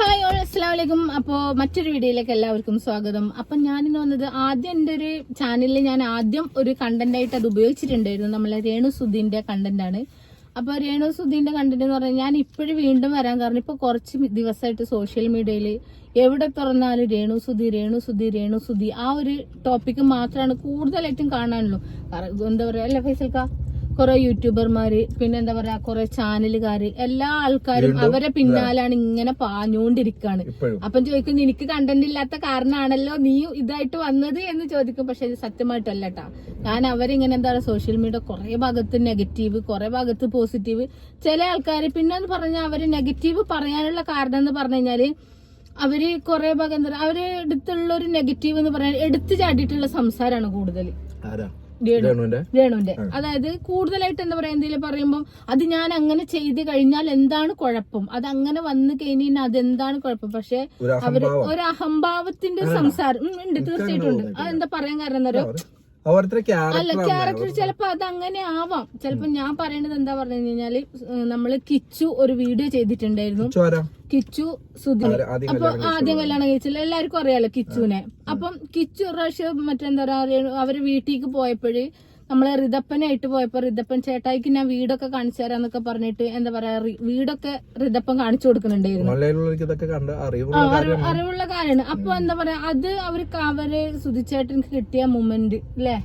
Hi അസ്സലാമലൈക്കും. അപ്പോൾ മറ്റൊരു വീഡിയോയിലേക്ക് എല്ലാവർക്കും സ്വാഗതം. അപ്പം ഞാനിന്ന് വന്നത് ആദ്യം എൻ്റെ ഒരു ചാനലിൽ ഞാൻ ആദ്യം ഒരു കണ്ടന്റ് ആയിട്ട് അത് ഉപയോഗിച്ചിട്ടുണ്ടായിരുന്നു. നമ്മളെ രേണു സുധീന്റെ കണ്ടന്റ് ആണ്. അപ്പോൾ രേണു സുധീന്റെ കണ്ടന്റ് എന്ന് പറഞ്ഞാൽ ഞാൻ ഇപ്പോഴും വീണ്ടും വരാൻ കാരണം ഇപ്പോൾ കുറച്ച് ദിവസമായിട്ട് സോഷ്യൽ മീഡിയയിൽ എവിടെ തുറന്നാലും രേണു സുധി ആ ഒരു ടോപ്പിക്ക് മാത്രമാണ് കൂടുതലായിട്ടും കാണാനുള്ളൂ. എന്താ പറയാ അല്ല ഫൈസൽക്ക, കുറെ യൂട്യൂബർമാര്, പിന്നെ എന്താ പറയാ കുറെ ചാനലുകാര്, എല്ലാ ആൾക്കാരും അവരെ പിന്നാലാണ് ഇങ്ങനെ പാഞ്ഞുകൊണ്ടിരിക്കാണ്. അപ്പം ചോദിക്കും എനിക്ക് കണ്ടന്റ് ഇല്ലാത്ത കാരണമാണല്ലോ നീ ഇതായിട്ട് വന്നത് എന്ന് ചോദിക്കും. പക്ഷെ ഇത് സത്യമായിട്ടല്ല കേട്ടാ. ഞാൻ അവരിങ്ങനെ എന്താ പറയുക സോഷ്യൽ മീഡിയ കുറെ ഭാഗത്ത് നെഗറ്റീവ്, കുറെ ഭാഗത്ത് പോസിറ്റീവ്. ചില ആൾക്കാര് പിന്നെ എന്ന് പറഞ്ഞാൽ അവര് നെഗറ്റീവ് പറയാനുള്ള കാരണം എന്ന് പറഞ്ഞു കഴിഞ്ഞാല് അവര് കുറെ ഭാഗം എന്താ പറയുക അവര് എടുത്തുള്ള ഒരു നെഗറ്റീവ് എന്ന് പറഞ്ഞാൽ എടുത്തു ചാടിയിട്ടുള്ള സംസാരമാണ് കൂടുതൽ രേണുവിന്റെ. അതായത് കൂടുതലായിട്ട് എന്താ പറയാ എന്തെങ്കിലും പറയുമ്പോൾ അത് ഞാൻ അങ്ങനെ ചെയ്ത് കഴിഞ്ഞാൽ എന്താണ് കുഴപ്പം, അത് അങ്ങനെ വന്നു കഴിഞ്ഞാൽ അതെന്താണ് കുഴപ്പം. പക്ഷെ അവര് ഒരു അഹംഭാവത്തിന്റെ സംസാരം ഉണ്ട്, തീർച്ചയായിട്ടും ഉണ്ട്. അതെന്താ പറയാൻ കാരണം എന്നോ അല്ല ക്യാരക്ടർ ചിലപ്പോ അത് അങ്ങനെ ആവാം. ചിലപ്പോ ഞാൻ പറയണത് എന്താ പറഞ്ഞു കഴിഞ്ഞാല് നമ്മള് കിച്ചു ഒരു വീഡിയോ ചെയ്തിട്ടുണ്ടായിരുന്നു. കിച്ചു സുധീർ അപ്പൊ ആദ്യം കല്യാണം കഴിച്ചില്ല, എല്ലാവർക്കും അറിയാലോ കിച്ചുവിനെ. അപ്പം കിച്ചു ഒരു പ്രാവശ്യം മറ്റെന്താ പറയാ അവര് വീട്ടിലേക്ക് പോയപ്പോഴ് നമ്മളെ റിതപ്പനായിട്ട് പോയപ്പോ റിതപ്പൻ ചേട്ടായിക്ക് ഞാൻ വീടൊക്കെ കാണിച്ചു തരാന്നൊക്കെ പറഞ്ഞിട്ട് എന്താ പറയാ വീടൊക്കെ റിതപ്പൻ കാണിച്ചു കൊടുക്കുന്നുണ്ടായിരുന്നു. അറിവുള്ള കാര്യമാണ്. അപ്പൊ എന്താ പറയാ അത് അവര് സുധിച്ചേട്ടന് കിട്ടിയ മൊമെന്റ് അല്ലേ,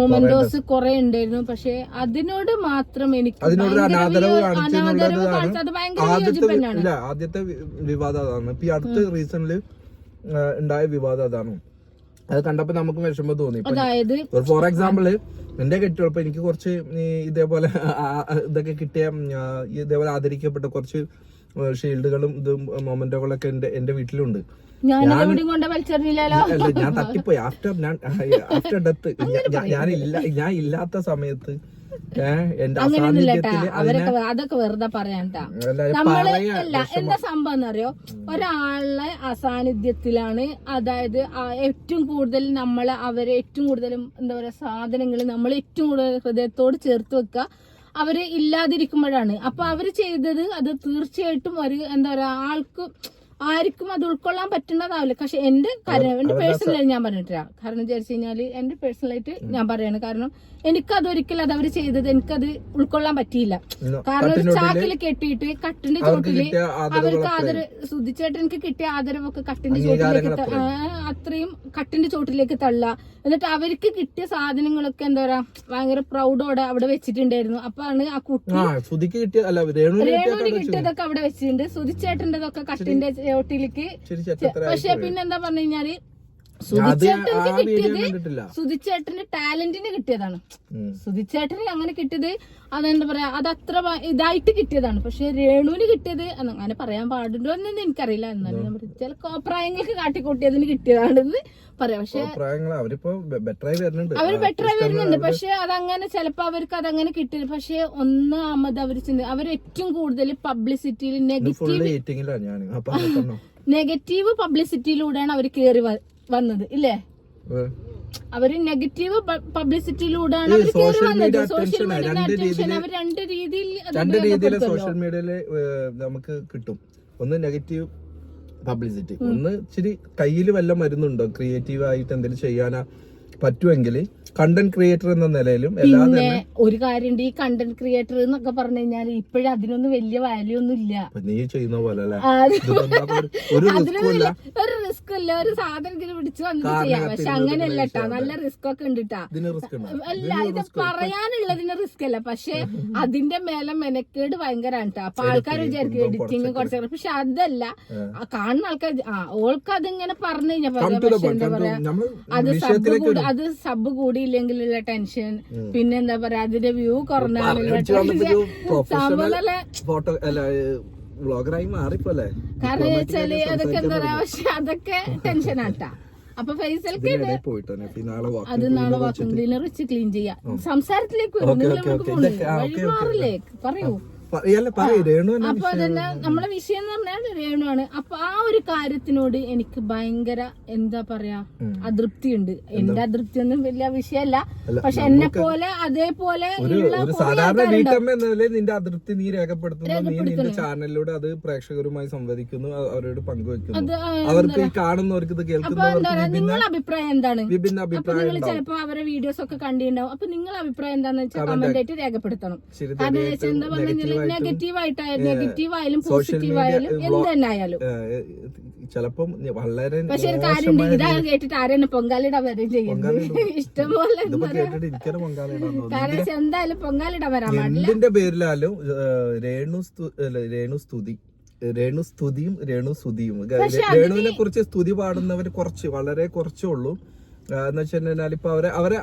മൊമെന്റോസ് കുറെ ഉണ്ടായിരുന്നു. പക്ഷെ അതിനോട് മാത്രം എനിക്ക് അനാദരവ് കാണിച്ചത് ഭയങ്കര വിയോജിപ്പ് തന്നെയാണ്. ആദ്യത്തെ വിവാദം അതാണ്. ഇപ്പൊ അടുത്ത റീസണില് ഉണ്ടായ വിവാദം അതാണ്. അത് കണ്ടപ്പോ നമുക്ക് വിഷമം തോന്നി. അതായത് ഫോർ എക്സാമ്പിള് എന്റെ കെട്ടിയോടൊപ്പം എനിക്ക് കുറച്ച് ഇതേപോലെ ഇതൊക്കെ കിട്ടിയ ഇതേപോലെ ആദരിക്കപ്പെട്ട കുറച്ച് ഷീൽഡുകളും ഇതും മൊമെന്റോകളൊക്കെ എന്റെ വീട്ടിലുണ്ട്. ഞാൻ തട്ടിപ്പോയി ആഫ്റ്റർ ഡെത്ത്. ഞാൻ ഇല്ലാത്ത സമയത്ത് അതൊക്കെ വെറുതെ പറയാണ്ടാ. നമ്മള് അല്ല എന്താ സംഭവം എന്നറിയോ, ഒരാളുടെ അസാന്നിധ്യത്തിലാണ് അതായത് ഏറ്റവും കൂടുതൽ നമ്മളെ അവരെ ഏറ്റവും കൂടുതലും എന്താ പറയാ സാധനങ്ങൾ നമ്മൾ ഏറ്റവും കൂടുതൽ ഹൃദയത്തോട് ചേർത്ത് വെക്കുക അവര് ഇല്ലാതിരിക്കുമ്പോഴാണ്. അപ്പൊ അവര് ചെയ്തത് അത് തീർച്ചയായിട്ടും ഒരു എന്താ പറയാ ആർക്കും അത് ഉൾക്കൊള്ളാൻ പറ്റുന്നതാവില്ല. പക്ഷെ എന്റെ പേഴ്സണലായിട്ട് ഞാൻ പറഞ്ഞിട്ടില്ല. കാരണം വിചാരിച്ചു കഴിഞ്ഞാല് എന്റെ പേഴ്സണലായിട്ട് ഞാൻ പറയാണ്. കാരണം എനിക്കതൊരിക്കലും അത് അവര് ചെയ്തത് എനിക്കത് ഉൾക്കൊള്ളാൻ പറ്റിയില്ല. കാരണം ഒരു ചാക്കിൽ കെട്ടിയിട്ട് കട്ടിന്റെ ചോട്ടില് അവർക്ക് ആദരവ് സുധിച്ചേട്ടൻ എനിക്ക് കിട്ടിയ ആദരവൊക്കെ കട്ടിന്റെ ചോട്ടിലേക്ക് അത്രയും കട്ടിന്റെ ചോട്ടിലേക്ക് തള്ളുക. എന്നിട്ട് അവർക്ക് കിട്ടിയ സാധനങ്ങളൊക്കെ എന്താ പറയാ ഭയങ്കര പ്രൗഡോടെ അവിടെ വെച്ചിട്ടുണ്ടായിരുന്നു. അപ്പാണ് ആ കുട്ടി രേണുവിന് കിട്ടിയതൊക്കെ അവിടെ വെച്ചിട്ടുണ്ട്. സുധിച്ചേട്ടൻ്റെതൊക്കെ കട്ടിന്റെ ചോട്ടിലേക്ക്. പക്ഷെ പിന്നെന്താ പറഞ്ഞു കഴിഞ്ഞാല് സുധിച്ചേട്ടന്റെ ടാലന്റിന് കിട്ടിയതാണ്. സുധിച്ചേട്ടന് അങ്ങനെ കിട്ടിയത് അതെന്താ പറയാ അത് അത്ര ഇതായിട്ട് കിട്ടിയതാണ്. പക്ഷെ രേണുവിന് കിട്ടിയത് അങ്ങനെ പറയാൻ പാടുണ്ടോ എന്നൊന്നും എനിക്കറിയില്ല. എന്നാലും ചില കോപ്രായങ്ങൾക്ക് കാട്ടിക്കൂട്ടിയതിന് കിട്ടിയതാണെന്ന് പറയാം. പക്ഷെ അവര് ബെറ്ററായി വരുന്നുണ്ട്. പക്ഷെ അതങ്ങനെ ചിലപ്പോ അവർക്ക് അതങ്ങനെ കിട്ടില്ല. പക്ഷെ ഒന്നാമത് അവർ ഏറ്റവും കൂടുതൽ പബ്ലിസിറ്റിയിൽ നെഗറ്റീവ് പബ്ലിസിറ്റിയിലൂടെയാണ് അവർ കയറി വന്നത് ഇല്ലേ. അവര് നെഗറ്റീവ് പബ്ലിസിറ്റിയിലൂടെയാണ് അവർ കയറി വന്നത്. സോഷ്യൽ മീഡിയ അവർ രണ്ട് രീതിയിൽ സോഷ്യൽ മീഡിയയില് നമുക്ക് കിട്ടും. ഒന്ന് നെഗറ്റീവ് പബ്ലിസിറ്റി, ഒന്ന് ഇച്ചിരി കയ്യിൽ വല്ല മരുന്നുണ്ടോ ക്രിയേറ്റീവ് ആയിട്ട് എന്തെങ്കിലും ചെയ്യാനാ പറ്റുമെങ്കിൽ കണ്ടന്റ് ക്രിയേറ്റർ എന്ന നിലയിലും. പിന്നെ ഒരു കാര്യമുണ്ട്, ഈ കണ്ടന്റ് ക്രിയേറ്റർ എന്നൊക്കെ പറഞ്ഞു കഴിഞ്ഞാൽ ഇപ്പോഴും അതിനൊന്നും വലിയ വാല്യൂ ഒന്നും ഇല്ല. നീ ചെയ്യുന്ന പോലെ ഒരു റിസ്ക് ഇല്ല, ഒരു സാധനം പിടിച്ചു വന്നിട്ട് ചെയ്യാം. പക്ഷെ അങ്ങനെയല്ല കേട്ടാ, നല്ല റിസ്ക് ഒക്കെ ഉണ്ട് കേട്ടാ. അല്ല ഇത് പറയാനുള്ളതിന് റിസ്ക് അല്ല, പക്ഷെ അതിന്റെ മേലെ മെനക്കേട് ഭയങ്കരമാണ് കേട്ടോ. അപ്പൊ ആൾക്കാർ വിചാരിക്കും എഡിറ്റിങ് കുറച്ച്, പക്ഷെ അതല്ല കാണുന്ന ആൾക്കാർ ഓൾക്ക് അതിങ്ങനെ പറഞ്ഞു കഴിഞ്ഞാൽ പക്ഷെ എന്താ പറയാ അത് സബ് കൂടി ഇല്ലെങ്കിലുള്ള ടെൻഷൻ, പിന്നെ എന്താ പറയാ അതിന്റെ വ്യൂ കുറഞ്ഞാലുള്ള കാരണം വെച്ചാല് അതൊക്കെ എന്താ പറയാ. പക്ഷെ അതൊക്കെ ടെൻഷനാട്ടാ. അപ്പൊ ഫൈസൽക്ക് അത് നാളെ വാക്കും ഡിന്നർ വെച്ച് ക്ലീൻ ചെയ്യാം. സംസാരത്തിലേക്ക് വരും, നിങ്ങൾ നമുക്ക് വഴിമാറില്ലേ പറയൂ. രേണു അപ്പൊ അതന്നെ നമ്മളെ വിഷയം എന്ന് പറഞ്ഞാൽ രേണുവാണ്. അപ്പൊ ആ ഒരു കാര്യത്തിനോട് എനിക്ക് ഭയങ്കര എന്താ പറയാ അതൃപ്തിയുണ്ട്. എന്റെ അതൃപ്തി ഒന്നും വലിയ വിഷയമല്ല, പക്ഷെ എന്നെ പോലെ അതേപോലെ ഒരു സാധാരണ വീട്ടമ്മ എന്ന നിലയിൽ നിന്റെ അതൃപ്തി നീ രേഖപ്പെടുത്തുന്നു. നീ നിന്റെ ചാനലിലൂടെ അത് പ്രേക്ഷകരുമായി സംവദിക്കുന്നു, അവരോട് പങ്കുവെക്കുന്നു. അവർക്ക് ഈ കാണുന്നവർക്ക് ഇത് കേൾക്കുന്നവർക്ക് നിങ്ങളുടെ അഭിപ്രായം എന്താണ്? വിഭിന്ന അഭിപ്രായം. നിങ്ങൾ ചിലപ്പോ അവരുടെ വീഡിയോസ് ഒക്കെ കണ്ടിട്ടുണ്ടാവും. അപ്പൊ നിങ്ങളുടെ അഭിപ്രായം എന്താണെന്ന് വെച്ചാൽ കമന്റ് ആയിട്ട് രേഖപ്പെടുത്തണം. എന്താ പറഞ്ഞാൽ നെഗറ്റീവ് ആയാലും പോസിറ്റീവ് ആയാലും എന്ത് തന്നെ ആയാലും. ചിലപ്പം വളരെ പക്ഷെ ഒരു കാര്യം ഇതാ കേട്ടിട്ട് ആരെന്നെ പൊങ്കാലിടാൻ വരെ ചെയ്യുന്നത് ഇഷ്ടംപോലെ. കാരണം എന്തായാലും പൊങ്കാലിടാൻ വരാൻ പാടില്ല. എന്തിന്റെ പേരിലാലും രേണു സ്തുതിയും രേണു സ്തുതിയും. രേണുവിനെ കുറിച്ച് സ്തുതി പാടുന്നവർ വളരെ കുറച്ചേ ഉള്ളൂ. എന്ന് വെച്ചിട്ടുണ്ടെങ്കിൽ ഇപ്പൊ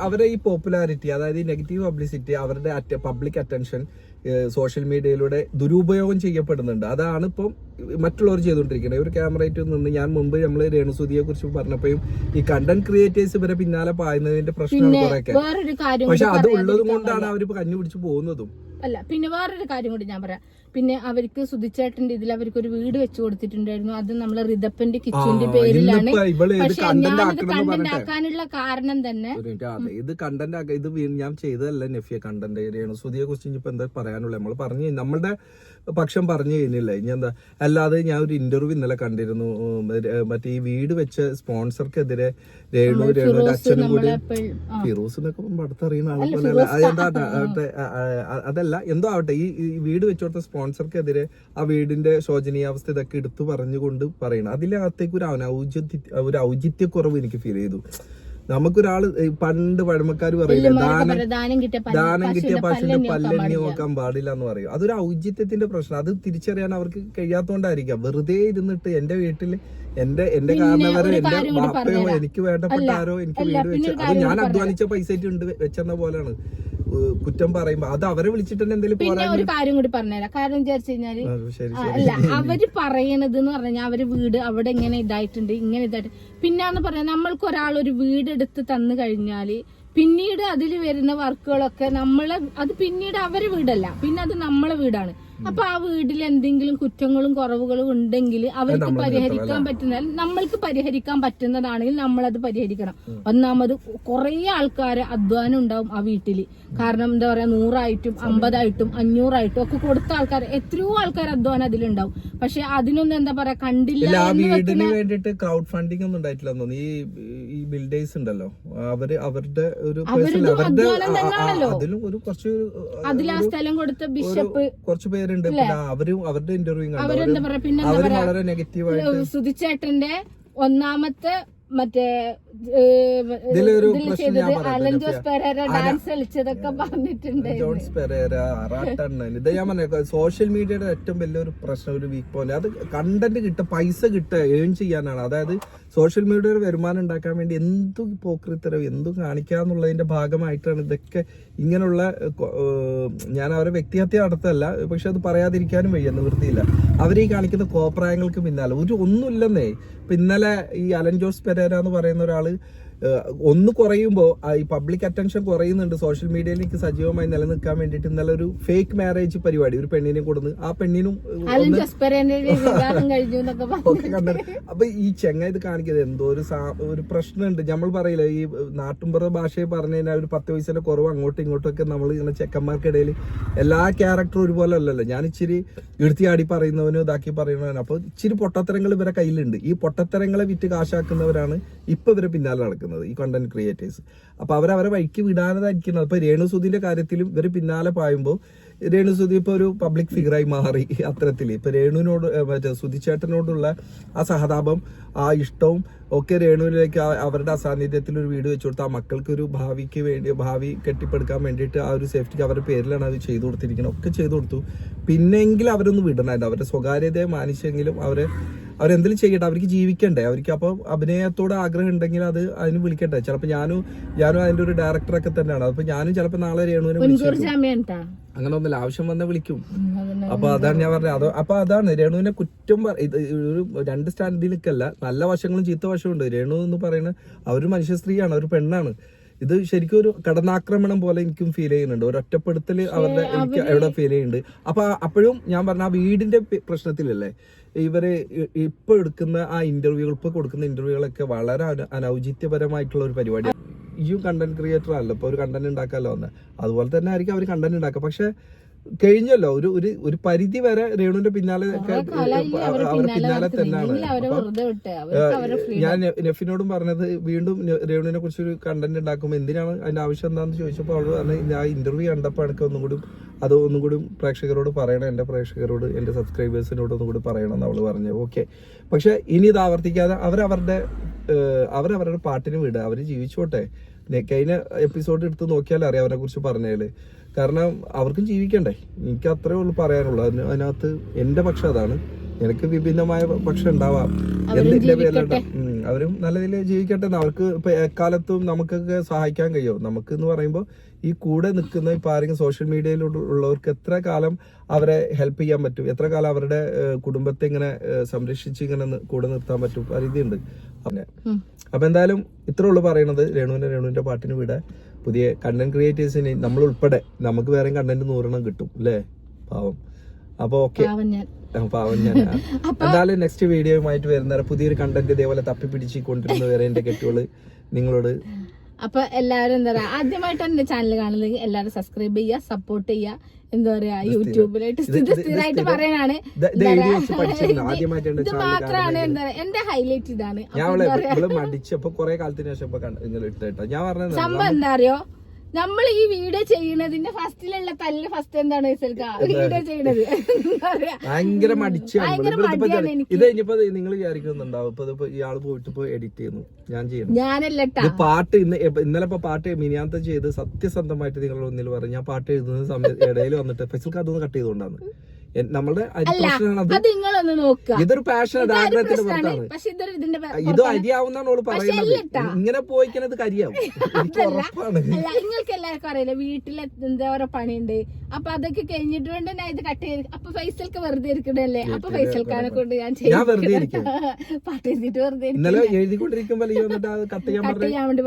അവരെ ഈ പോപ്പുലാരിറ്റി, അതായത് ഈ നെഗറ്റീവ് പബ്ലിസിറ്റി, അവരുടെ പബ്ലിക് അറ്റൻഷൻ സോഷ്യൽ മീഡിയയിലൂടെ ദുരുപയോഗം ചെയ്യപ്പെടുന്നുണ്ട്. അതാണ് ഇപ്പം മറ്റുള്ളവർ ചെയ്തുകൊണ്ടിരിക്കുന്നത്. ഒരു ക്യാമറയിട്ട് നിന്ന് ഞാൻ മുമ്പ് നമ്മൾ രേണുസുതിയെ കുറിച്ച് പറഞ്ഞപ്പോഴും ഈ കണ്ടന്റ് ക്രിയേറ്റേഴ്സ് ഇവരെ പിന്നാലെ പായുന്നതിന്റെ പ്രശ്നമാണ് കുറെയൊക്കെ. പക്ഷെ അത് ഉള്ളത് കൊണ്ടാണ് അവരിപ്പോ കഞ്ഞു പിടിച്ച് പോകുന്നതും. അല്ല, പിന്നെ വേറൊരു കാര്യം കൂടി ഞാൻ പറയാം. പിന്നെ അവർക്ക് സുധിച്ചേട്ടന്റെ ഇതിൽ അവർക്ക് ഒരു വീട് വെച്ചു കൊടുത്തിട്ടുണ്ടായിരുന്നു. അത് നമ്മളെ റിതപ്പന്റെ കിച്ചന്റെ പേരിലാണ്. പക്ഷെ ഞാനിത് കണ്ടന്റ് ആക്കാനുള്ള കാരണം തന്നെ ഇത് കണ്ടന്റ് ഇത് ഞാൻ ചെയ്തതല്ല നഫിയ. കണ്ടന്റ് രേണുസുതിയെ കുറിച്ച് ഇനിയിപ്പോ എന്താ പറയാനുള്ളത്? നമ്മൾ പറഞ്ഞു, നമ്മളുടെ പക്ഷം പറഞ്ഞു കഴിഞ്ഞില്ല. ഇനി എന്താ, അല്ലാതെ ഞാൻ ഒരു ഇന്റർവ്യൂ ഇന്നലെ കണ്ടിരുന്നു. മറ്റേ ഈ വീട് വെച്ച സ്പോൺസർക്കെതിരെ രേണുവിന്റെ അച്ഛനും കൂടി, ഫിറോസ് എന്നൊക്കെ അടുത്തറിയുന്ന ആളുപോലെ അതല്ല, എന്തോ ആവട്ടെ, ഈ വീട് വെച്ചോടുത്ത സ്പോൺസർക്കെതിരെ ആ വീടിന്റെ ശോചനീയാവസ്ഥ ഇതൊക്കെ എടുത്തു പറഞ്ഞുകൊണ്ട് പറയണം. അതിനകത്തേക്ക് ഒരു ഔചിത്യക്കുറവ് എനിക്ക് ഫീൽ ചെയ്തു. നമുക്കൊരാള് പണ്ട് പഴമക്കാര് പറയില്ല, ദാനം കിട്ടിയ പശുവിന്റെ പല്ലെണ്ണി നോക്കാൻ പാടില്ല എന്ന് പറയും. അതൊരു ഔചിത്യത്തിന്റെ പ്രശ്നം. അത് തിരിച്ചറിയാൻ അവർക്ക് കഴിയാത്തോണ്ടായിരിക്കാം. വെറുതെ ഇരുന്നിട്ട് എന്റെ വീട്ടില് എന്റെ കാരണവരോ എന്റെ ബാപ്പയോ എനിക്ക് വേണ്ടപ്പെട്ട ആരോ എനിക്ക് വീട് വെച്ച്, അത് ഞാൻ അധ്വാനിച്ച പൈസ വെച്ചെന്ന പോലെയാണ് കുറ്റം പറയുമ്പോ. അത് അവരെ വിളിച്ചിട്ടുണ്ട് എന്തെങ്കിലും. പിന്നെ ഒരു കാര്യം കൂടി പറഞ്ഞുതരാം. കാരണം വിചാരിച്ചു കഴിഞ്ഞാല് അല്ല, അവര് പറയണത് എന്ന് പറഞ്ഞാൽ അവര് വീട് അവിടെ ഇങ്ങനെ ഇതായിട്ടുണ്ട്, ഇങ്ങനെ ഇതായിട്ട്. പിന്നാന്ന് പറയാം, നമ്മൾക്ക് ഒരാൾ ഒരു വീട് എടുത്ത് തന്നു കഴിഞ്ഞാല് പിന്നീട് അതിൽ വരുന്ന വർക്കുകളൊക്കെ അത് പിന്നീട് അവരെ വീടല്ല, പിന്നെ അത് നമ്മളെ വീടാണ്. അപ്പൊ ആ വീട്ടിൽ എന്തെങ്കിലും കുറ്റങ്ങളും കുറവുകളും ഉണ്ടെങ്കിൽ അവർക്ക് പരിഹരിക്കാൻ പറ്റുന്ന, നമ്മൾക്ക് പരിഹരിക്കാൻ പറ്റുന്നതാണെങ്കിൽ നമ്മളത് പരിഹരിക്കണം. ഒന്നാമത് കുറെ ആൾക്കാര് അധ്വാനം ഉണ്ടാവും ആ വീട്ടില്. കാരണം എന്താ പറയാ, 100ആയിട്ടും 50ആയിട്ടും 500ആയിട്ടും ഒക്കെ കൊടുത്ത ആൾക്കാർ, എത്രയോ ആൾക്കാർ അധ്വാനം അതിലുണ്ടാവും. പക്ഷെ അതിനൊന്നും എന്താ പറയാ കണ്ടില്ല. വീടിന് വേണ്ടിട്ട് ക്രൗഡ് ഫണ്ടിങ് ഒന്നും ഉണ്ടായിട്ടില്ല. ഈ ബിൽഡേഴ്സ് ഉണ്ടല്ലോ, അവരുടെ ഒരു അതിലും ഒരു കുറച്ച് അതിലാ സ്ഥലം കൊടുത്ത ബിഷപ്പ് കുറച്ച് പേരുണ്ട്. അവരും അവരുടെ ഇന്റർവ്യൂ അവരെന്താ പറയാ, പിന്നെ വളരെ നെഗറ്റീവായിട്ട് സുധിച്ചേട്ടന്റെ ഒന്നാമത്തെ മറ്റേ അലൻ ജോസ് പെരേര ഡാൻസ് കളിച്ചതൊക്കെ പറഞ്ഞിട്ടുണ്ട്. ജോൺസ് പെരേര, അറാട്ടണ്ണൻ, ഇത് ഞാൻ പറഞ്ഞ സോഷ്യൽ മീഡിയയുടെ ഏറ്റവും വലിയൊരു പ്രശ്നം, ഒരു വീക്ക് പോയിന്റ്. അത് കണ്ടന്റ് കിട്ടുക, പൈസ കിട്ടുക, ഏൺ ചെയ്യാനാണ്. അതായത് സോഷ്യൽ മീഡിയയുടെ വരുമാനം ഉണ്ടാക്കാൻ വേണ്ടി എന്തും പോക്രിത്തരം എന്തും കാണിക്കാന്നുള്ളതിന്റെ ഭാഗമായിട്ടാണ് ഇതൊക്കെ ഇങ്ങനെയുള്ള. ഞാൻ അവരെ വ്യക്തിഹത്യ നടത്തല്ല, പക്ഷെ അത് പറയാതിരിക്കാനും വയ്യ, നിവൃത്തിയില്ല. അവരീ കാണിക്കുന്ന കോപ്രായങ്ങൾക്ക് പിന്നാലെ ഒന്നുമില്ലെന്നേ. ഇപ്പൊ ഇന്നലെ ഈ അലൻ ജോസ് പെരേര എന്ന് പറയുന്ന ഒരാള് ഒന്ന് കുറയുമ്പോൾ ഈ പബ്ലിക് അറ്റൻഷൻ കുറയുന്നുണ്ട്, സോഷ്യൽ മീഡിയയിലേക്ക് സജീവമായി നിലനിൽക്കാൻ വേണ്ടിയിട്ട് ഇന്നലെ ഒരു ഫേക്ക് മാരേജ് പരിപാടി ഒരു പെണ്ണിനെ കൊടുന്ന്, ആ പെണ്ണിനും ഒക്കെ കണ്ടത്. അപ്പൊ ഈ ചെങ്ങ ഇത് കാണിക്കുന്നത് എന്തോ ഒരു പ്രശ്നമുണ്ട്. നമ്മൾ പറയില്ല, ഈ നാട്ടുമ്പുറ ഭാഷയെ പറഞ്ഞു കഴിഞ്ഞാൽ ഒരു 10 പൈസയുടെ കുറവ് അങ്ങോട്ടും ഇങ്ങോട്ടും ഒക്കെ നമ്മൾ ഇങ്ങനെ ചെക്കന്മാർക്കിടയിൽ എല്ലാ ക്യാരക്ടറും ഒരുപോലെ അല്ലല്ലോ. ഞാൻ ഇച്ചിരി എടുത്തിയാടി പറയുന്നവനും ഇതാക്കി പറയുന്നവനും. അപ്പൊ ഇച്ചിരി പൊട്ടത്തരങ്ങൾ ഇവരെ കയ്യിലുണ്ട്. ഈ പൊട്ടത്തരങ്ങളെ വിറ്റ് കാശാക്കുന്നവരാണ് ഇപ്പൊ ഇവരെ പിന്നാലെ നടക്കുന്നത്, ഈ കണ്ടന്റ് ക്രിയേറ്റേഴ്സ്. അപ്പൊ അവരെ വഴിക്ക് വിടാനതായിരിക്കുന്നത്. ഇപ്പൊ രേണുസുതിന്റെ കാര്യത്തിലും ഇവര് പിന്നാലെ പായുമ്പോൾ രേണുസുതി ഇപ്പൊ ഒരു പബ്ലിക് ഫിഗറായി മാറി. അത്തരത്തില് ഇപ്പൊ രേണുവിനോട് മറ്റേ സുധിച്ചേട്ടനോടുള്ള ആ സഹതാപം, ആ ഇഷ്ടവും ഒക്കെ രേണുവിലേക്ക് അവരുടെ അസാന്നിധ്യത്തിൽ ഒരു വീട് വെച്ചു കൊടുത്ത് ആ മക്കൾക്ക് ഒരു ഭാവി കെട്ടിപ്പടുക്കാൻ വേണ്ടിയിട്ട് ആ ഒരു സേഫ്റ്റിക്ക് അവരുടെ പേരിലാണ് അത് ചെയ്തു കൊടുത്തിരിക്കുന്നത്. ഒക്കെ ചെയ്തു കൊടുത്തു. പിന്നെങ്കിലും അവരൊന്ന് വിടണമായിരുന്നു. അവരുടെ സ്വകാര്യതയെ മാനിച്ചെങ്കിലും അവരെന്തെങ്കിലും ചെയ്യട്ടെ, അവർക്ക് ജീവിക്കണ്ടേ. അവർക്ക് അപ്പോൾ അഭിനയത്തോട് ആഗ്രഹം ഉണ്ടെങ്കിൽ അതിന് വിളിക്കട്ടെ. ചിലപ്പോൾ ഞാനും അതിന്റെ ഒരു ഡയറക്ടറൊക്കെ തന്നെയാണ്. അപ്പൊ ഞാനും ചിലപ്പോൾ നാളെ രേണുവിനെ അങ്ങനെ ഒന്നുമില്ല, ആവശ്യം വന്നാൽ വിളിക്കും. അപ്പൊ അതാണ് ഞാൻ പറഞ്ഞത്. അപ്പൊ അതാണ് രേണുവിനെ കുറ്റം ഒരു 2 സ്റ്റാൻഡിൽ നിൽക്കല്ല, നല്ല വശങ്ങളും ചീത്ത വശവും ഉണ്ട്. രേണു എന്ന് പറയുന്നത് അവര് മനുഷ്യ സ്ത്രീയാണ്, ഒരു പെണ്ണാണ്. ഇത് ശരിക്കും ഒരു കടന്നാക്രമണം പോലെ എനിക്കും ഫീൽ ചെയ്യുന്നുണ്ട്. ഒരു ഒറ്റപ്പെടുത്തൽ അവരുടെ എനിക്ക് എവിടെ ഫീൽ ചെയ്യുന്നുണ്ട്. അപ്പൊ അപ്പോഴും ഞാൻ പറഞ്ഞ ആ വീടിന്റെ പ്രശ്നത്തിലല്ലേ ഇവര് ഇപ്പൊ എടുക്കുന്ന ആ ഇന്റർവ്യൂകൾ, ഇപ്പൊ കൊടുക്കുന്ന ഇന്റർവ്യൂകളൊക്കെ വളരെ അനൗചിത്യപരമായിട്ടുള്ള ഒരു പരിപാടിയാണ്. ഈ കണ്ടന്റ് ക്രിയേറ്റർ അല്ല ഇപ്പൊ ഒരു കണ്ടന്റ് ഉണ്ടാക്കാമല്ലോ എന്ന്, അതുപോലെ തന്നെ ആയിരിക്കും അവർ കണ്ടന്റ് ഉണ്ടാക്കുക. പക്ഷെ കഴിഞ്ഞല്ലോ ഒരു പരിധി വരെ രേണുവിന്റെ പിന്നാലെ അവരുടെ പിന്നാലെ തന്നെയാണ്. ഞാൻ നെഫിനോടും പറഞ്ഞത് വീണ്ടും രേണുവിനെ കുറിച്ച് ഒരു കണ്ടന്റ് ഉണ്ടാക്കുമ്പോൾ എന്തിനാണ് അതിന്റെ ആവശ്യം എന്താണെന്ന് ചോദിച്ചപ്പോൾ അവള് പറഞ്ഞു ഞാൻ ഇന്റർവ്യൂ കണ്ടപ്പോൾ എനിക്ക് ഒന്നും കൂടി പ്രേക്ഷകരോട് പറയണം, എന്റെ പ്രേക്ഷകരോട് എന്റെ സബ്സ്ക്രൈബേഴ്സിനോട് ഒന്നും കൂടി പറയണം എന്ന് അവള് പറഞ്ഞു. ഓക്കെ, പക്ഷെ ഇനി ഇത് ആവർത്തിക്കാതെ അവരവരുടെ പാട്ടിന് വിടുക, അവര് ജീവിച്ചോട്ടെ. കഴിഞ്ഞ എപ്പിസോഡ് എടുത്ത് നോക്കിയാൽ അറിയാം അവരെ കുറിച്ച് പറഞ്ഞാല്. കാരണം അവർക്കും ജീവിക്കണ്ടേ, എനിക്ക് അത്രേ ഉള്ളൂ പറയാനുള്ളൂ. അതിനകത്ത് എന്റെ പക്ഷം അതാണ്. എനിക്ക് വിഭിന്നമായ പക്ഷം ഉണ്ടാവാം, എന്തിന്റെ പേരിലുണ്ട്. അവരും നല്ല രീതിയിൽ ജീവിക്കട്ടെ. അവർക്ക് ഇപ്പൊ എക്കാലത്തും നമുക്കൊക്കെ സഹായിക്കാൻ കഴിയും. നമുക്ക് എന്ന് പറയുമ്പോൾ ഈ കൂടെ നിൽക്കുന്ന ഇപ്പൊ ആരെങ്കിലും സോഷ്യൽ മീഡിയയിലുള്ളവർക്ക് എത്ര കാലം അവരെ ഹെൽപ്പ് ചെയ്യാൻ പറ്റും, എത്ര കാലം അവരുടെ കുടുംബത്തെ ഇങ്ങനെ സംരക്ഷിച്ച് ഇങ്ങനെ കൂടെ നിർത്താൻ പറ്റും, പരിധിയുണ്ട്. അപ്പൊ എന്തായാലും ഇത്ര ഉള്ളു പറയണത്. രേണുവിന്റെ പാട്ടിന് വിടാൻ പുതിയ കണ്ടന്റ് ക്രിയേറ്റേഴ്സിന് നമ്മൾ ഉൾപ്പെടെ നമുക്ക് വേറെ കണ്ടന്റ് 100 കിട്ടും അല്ലേ, പാവം. അപ്പൊ ഓക്കെ, പാവം ഞാൻ. എന്തായാലും നെക്സ്റ്റ് വീഡിയോയുമായിട്ട് വരുന്ന പുതിയൊരു കണ്ടന്റ് ഇതേപോലെ തപ്പിപ്പിടിച്ച് കൊണ്ടിരുന്ന വേറെ എന്റെ കെട്ടുകള് നിങ്ങളോട്. അപ്പൊ എല്ലാവരും എന്താ പറയാ, ആദ്യമായിട്ടാണ് എന്റെ ചാനൽ കാണുന്നത്, എല്ലാവരും സബ്സ്ക്രൈബ് ചെയ്യുക, സപ്പോർട്ട് ചെയ്യുക. എന്താ പറയാ, യൂട്യൂബിലായിട്ട് സ്ഥിരമായിട്ട് പറയാനാണ്. ഇത് മാത്രമാണ് എന്താ എന്റെ ഹൈലൈറ്റ് ഇതാണ്. മടിച്ചപ്പോ കുറെ കാലത്തിന് ശേഷം സംഭവം എന്താ അറിയോ, നമ്മൾ ഈ വീഡിയോ ചെയ്യുന്നതിന്റെ ഫസ്റ്റിലുള്ള തല്ല് ഫസ്റ്റ് എന്താണ് വീഡിയോ ചെയ്യുന്നത് ഭയങ്കര മടിച്ചാണ് എനിക്ക്. ഇത് കഴിഞ്ഞപ്പോ നിങ്ങൾ വിചാരിക്കുന്നുണ്ടാവും ഇപ്പൊ ഇയാള് പോയിട്ട് ഇപ്പൊ എഡിറ്റ് ചെയ്യുന്നു, ഞാൻ ചെയ്യുന്നു. ഞാനല്ലട്ടാ പാട്ട് ഇന്നലെ പാട്ട് മിനിയാത്ത ചെയ്ത് സത്യസന്ധമായിട്ട് നിങ്ങൾ ഒന്നിൽ പറഞ്ഞു. ഞാൻ പാട്ട് എഴുതുന്ന സമയത്ത് ഇടയിൽ വന്നിട്ട് ഫെസിൽക്ക് അതൊന്ന് കട്ട് ചെയ്തുകൊണ്ടാണ് നമ്മളുടെ ഇതൊരു പാഷൻ, ആഗ്രഹത്തിന്റെ പുറത്താണ്. ഇത് അരിയാവുന്നാണ് ഓള് പറയുന്നത്. ഇങ്ങനെ പോയിക്കണത് കരിയാവും, എനിക്ക് ഉറപ്പാണ്. നിങ്ങൾക്ക് എല്ലാവർക്കും അറിയില്ല വീട്ടിലെ എന്താ ഓരോ പണിയുണ്ട്. അപ്പൊ അതൊക്കെ കഴിഞ്ഞിട്ട് വേണ്ട ഞാൻ ഇത് കട്ട് ചെയ്ത്. അപ്പൊ ഫൈസൽക്ക് വെറുതെ ഇരിക്കണല്ലേ, അപ്പൊ ഫൈസൽക്കാനെ കൊണ്ട് ഞാൻ വെറുതെ ഇരിക്കും. പാട്ട് എഴുതിട്ട് വെറുതെ ഇന്നലെ എഴുതിക്കൊണ്ടിരിക്കുമ്പോ കട്ട് ചെയ്യാൻ വേണ്ടി